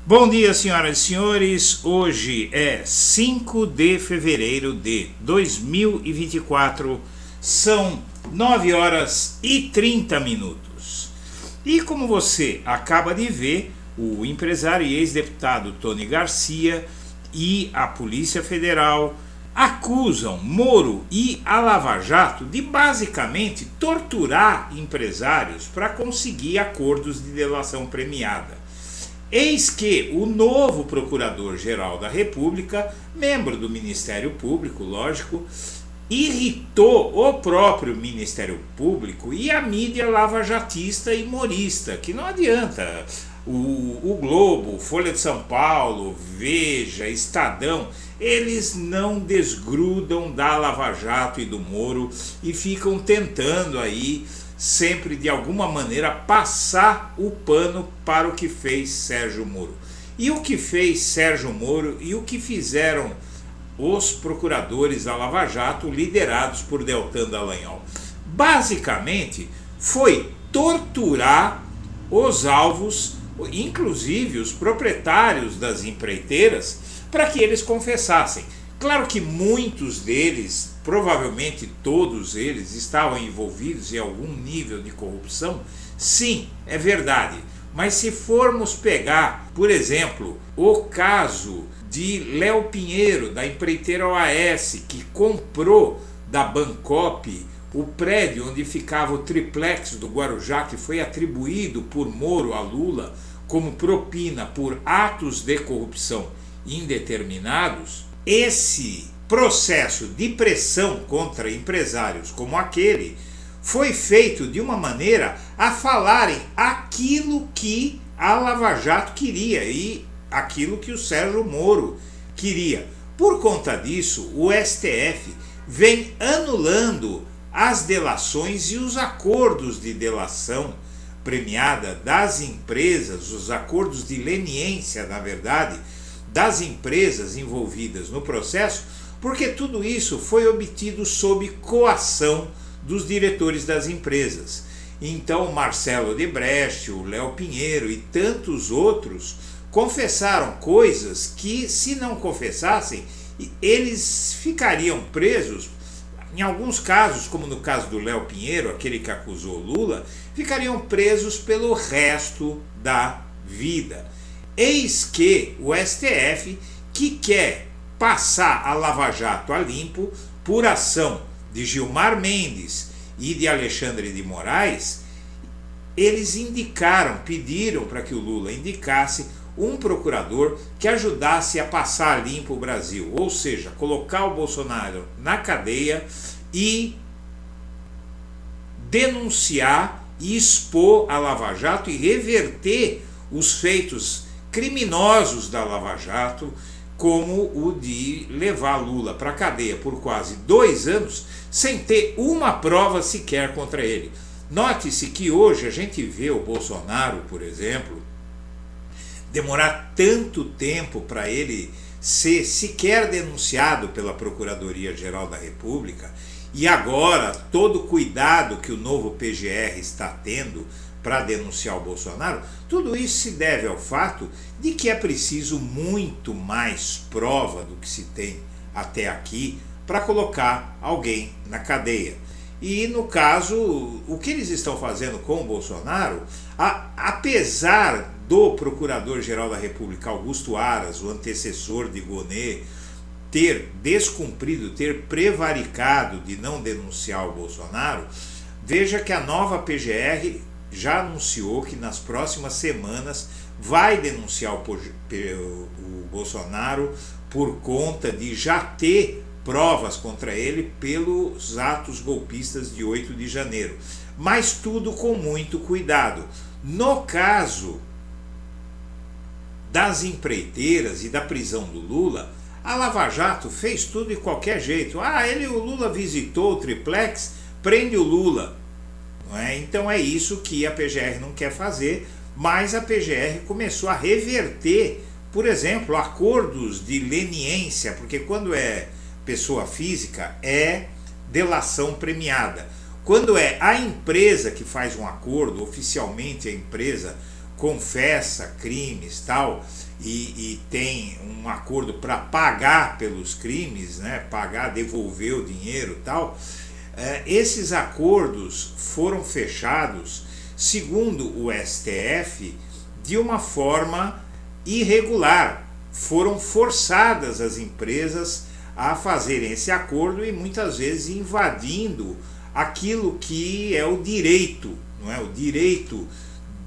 Bom dia, senhoras e senhores. Hoje é 5 de fevereiro de 2024. São 9 horas e 30 minutos. E como você acaba de ver, o empresário e ex-deputado Tony Garcia e a Polícia Federal acusam Moro e a Lava Jato de basicamente torturar empresários para conseguir acordos de delação premiada. Eis que o novo Procurador-Geral da República, membro do Ministério Público, lógico, irritou o próprio Ministério Público e a mídia lavajatista e morista, que não adianta. O Globo, Folha de São Paulo, Veja, Estadão, eles não desgrudam da Lava Jato e do Moro e ficam tentando aí sempre de alguma maneira passar o pano para o que fez Sérgio Moro. E o que fez Sérgio Moro e o que fizeram os procuradores da Lava Jato liderados por Deltan Dallagnol? Basicamente foi torturar os alvos, inclusive os proprietários das empreiteiras, para que eles confessassem. Claro que muitos deles, provavelmente todos eles, estavam envolvidos em algum nível de corrupção. Sim, é verdade. Mas se formos pegar, por exemplo, o caso de Léo Pinheiro, da empreiteira OAS, que comprou da Bancop o prédio onde ficava o triplex do Guarujá, que foi atribuído por Moro a Lula como propina por atos de corrupção indeterminados, esse processo de pressão contra empresários como aquele foi feito de uma maneira a falarem aquilo que a Lava Jato queria e aquilo que o Sérgio Moro queria. Por conta disso, o STF vem anulando as delações e os acordos de delação premiada das empresas, os acordos de leniência, na verdade, das empresas envolvidas no processo, porque tudo isso foi obtido sob coação dos diretores das empresas. Então Marcelo Odebrecht, o Léo Pinheiro e tantos outros confessaram coisas que, se não confessassem, eles ficariam presos. Em alguns casos, como no caso do Léo Pinheiro, aquele que acusou Lula, ficariam presos pelo resto da vida. Eis que o STF, que quer passar a Lava Jato a limpo por ação de Gilmar Mendes e de Alexandre de Moraes, eles pediram para que o Lula indicasse um procurador que ajudasse a passar a limpo o Brasil, ou seja, colocar o Bolsonaro na cadeia e denunciar e expor a Lava Jato e reverter os feitos criminosos da Lava Jato, como o de levar Lula para a cadeia por quase 2 anos sem ter uma prova sequer contra ele. Note-se que hoje a gente vê o Bolsonaro, por exemplo, demorar tanto tempo para ele ser sequer denunciado pela Procuradoria-Geral da República, e agora todo o cuidado que o novo PGR está tendo para denunciar o Bolsonaro, tudo isso se deve ao fato de que é preciso muito mais prova do que se tem até aqui para colocar alguém na cadeia. E no caso, o que eles estão fazendo com o Bolsonaro, apesar do Procurador-Geral da República, Augusto Aras, o antecessor de Gonê, ter descumprido, ter prevaricado de não denunciar o Bolsonaro, veja que a nova PGR já anunciou que nas próximas semanas vai denunciar o Bolsonaro por conta de já ter provas contra ele pelos atos golpistas de 8 de janeiro. Mas tudo com muito cuidado. No caso das empreiteiras e da prisão do Lula, a Lava Jato fez tudo de qualquer jeito. O Lula visitou o triplex, prende o Lula. Não é? Então é isso que a PGR não quer fazer, mas a PGR começou a reverter, por exemplo, acordos de leniência, porque quando é pessoa física é delação premiada. Quando é a empresa que faz um acordo, oficialmente a empresa confessa crimes tal, e tem um acordo para pagar pelos crimes, né, pagar, devolver o dinheiro e tal, esses acordos foram fechados, segundo o STF, de uma forma irregular. Foram forçadas as empresas a fazerem esse acordo e muitas vezes invadindo aquilo que é o direito, não é? O direito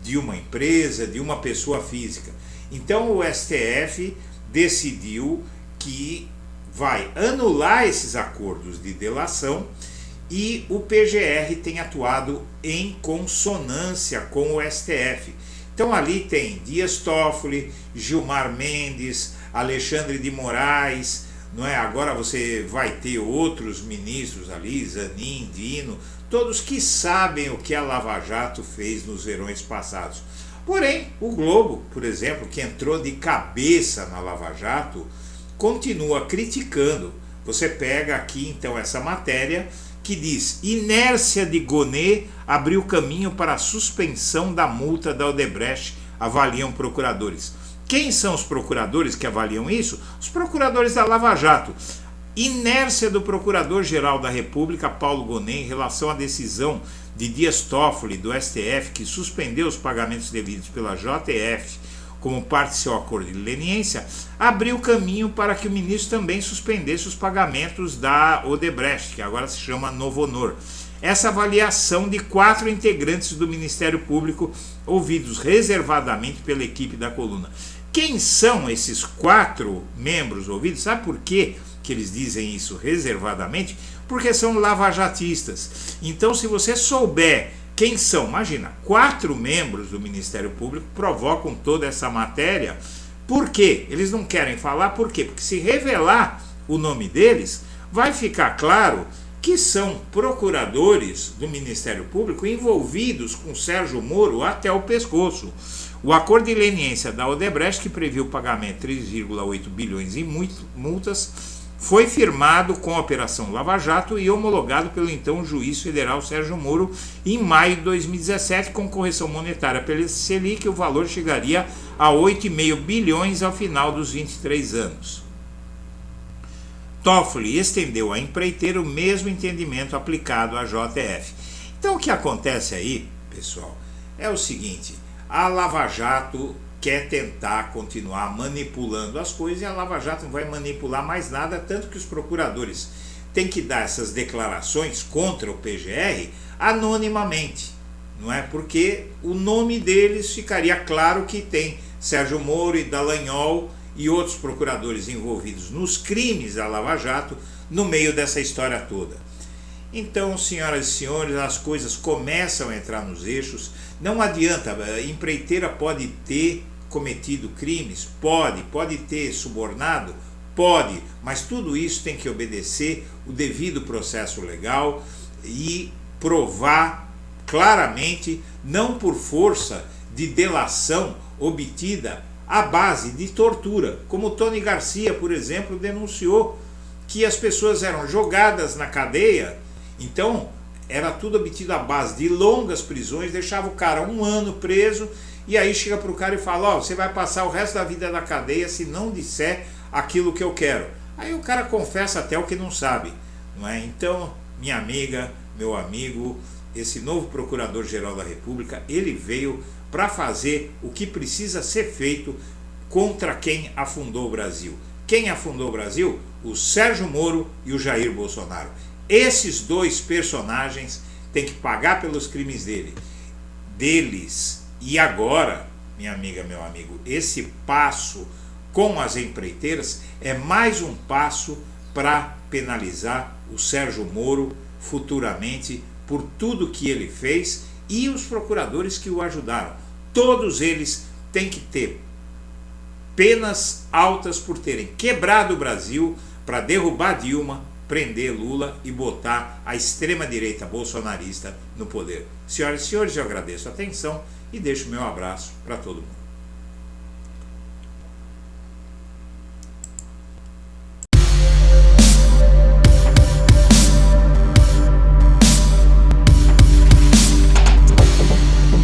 de uma empresa, de uma pessoa física. Então o STF decidiu que vai anular esses acordos de delação e o PGR tem atuado em consonância com o STF. Então ali tem Dias Toffoli, Gilmar Mendes, Alexandre de Moraes, não é? Agora você vai ter outros ministros ali, Zanin, Dino, todos que sabem o que a Lava Jato fez nos verões passados. Porém, o Globo, por exemplo, que entrou de cabeça na Lava Jato, continua criticando. Você pega aqui então essa matéria que diz: inércia de Gonê abriu caminho para a suspensão da multa da Odebrecht, avaliam procuradores. Quem são os procuradores que avaliam isso? Os procuradores da Lava Jato. Inércia do Procurador-Geral da República, Paulo Gonet, em relação à decisão de Dias Toffoli, do STF, que suspendeu os pagamentos devidos pela JF como parte de seu acordo de leniência, abriu caminho para que o ministro também suspendesse os pagamentos da Odebrecht, que agora se chama Novo Honor. Essa avaliação de 4 integrantes do Ministério Público, ouvidos reservadamente pela equipe da coluna. Quem são esses 4 membros ouvidos? Sabe por quê que eles dizem isso reservadamente? Porque são lavajatistas. Então, se você souber quem são, imagina, 4 membros do Ministério Público provocam toda essa matéria. Por quê? Eles não querem falar, por quê? Porque se revelar o nome deles, vai ficar claro que são procuradores do Ministério Público envolvidos com Sérgio Moro até o pescoço. O acordo de leniência da Odebrecht, que previu o pagamento de 3,8 bilhões em multas, foi firmado com a Operação Lava Jato e homologado pelo então juiz federal Sérgio Moro em maio de 2017, com correção monetária pela Selic, o valor chegaria a 8,5 bilhões ao final dos 23 anos. Toffoli estendeu à empreiteira o mesmo entendimento aplicado à JF. Então o que acontece aí, pessoal, é o seguinte: a Lava Jato quer tentar continuar manipulando as coisas e a Lava Jato não vai manipular mais nada, tanto que os procuradores têm que dar essas declarações contra o PGR anonimamente, não é? Porque o nome deles ficaria claro que tem Sérgio Moro e Dallagnol e outros procuradores envolvidos nos crimes da Lava Jato no meio dessa história toda. Então, senhoras e senhores, as coisas começam a entrar nos eixos. Não adianta, a empreiteira pode ter cometido crimes, pode ter subornado, pode, mas tudo isso tem que obedecer o devido processo legal e provar claramente, não por força de delação obtida à base de tortura, como Tony Garcia, por exemplo, denunciou que as pessoas eram jogadas na cadeia. Então, era tudo obtido à base de longas prisões, deixava o cara 1 ano preso, e aí chega para o cara e fala: ó, você vai passar o resto da vida na cadeia se não disser aquilo que eu quero. Aí o cara confessa até o que não sabe, não é? Então, minha amiga, meu amigo, esse novo Procurador-Geral da República, ele veio para fazer o que precisa ser feito contra quem afundou o Brasil. Quem afundou o Brasil? O Sérgio Moro e o Jair Bolsonaro. Esses 2 personagens têm que pagar pelos crimes deles. E agora, minha amiga, meu amigo, esse passo com as empreiteiras é mais um passo para penalizar o Sérgio Moro futuramente por tudo que ele fez e os procuradores que o ajudaram. Todos eles têm que ter penas altas por terem quebrado o Brasil para derrubar Dilma, prender Lula e botar a extrema-direita bolsonarista no poder. Senhoras e senhores, eu agradeço a atenção e deixo meu abraço para todo mundo.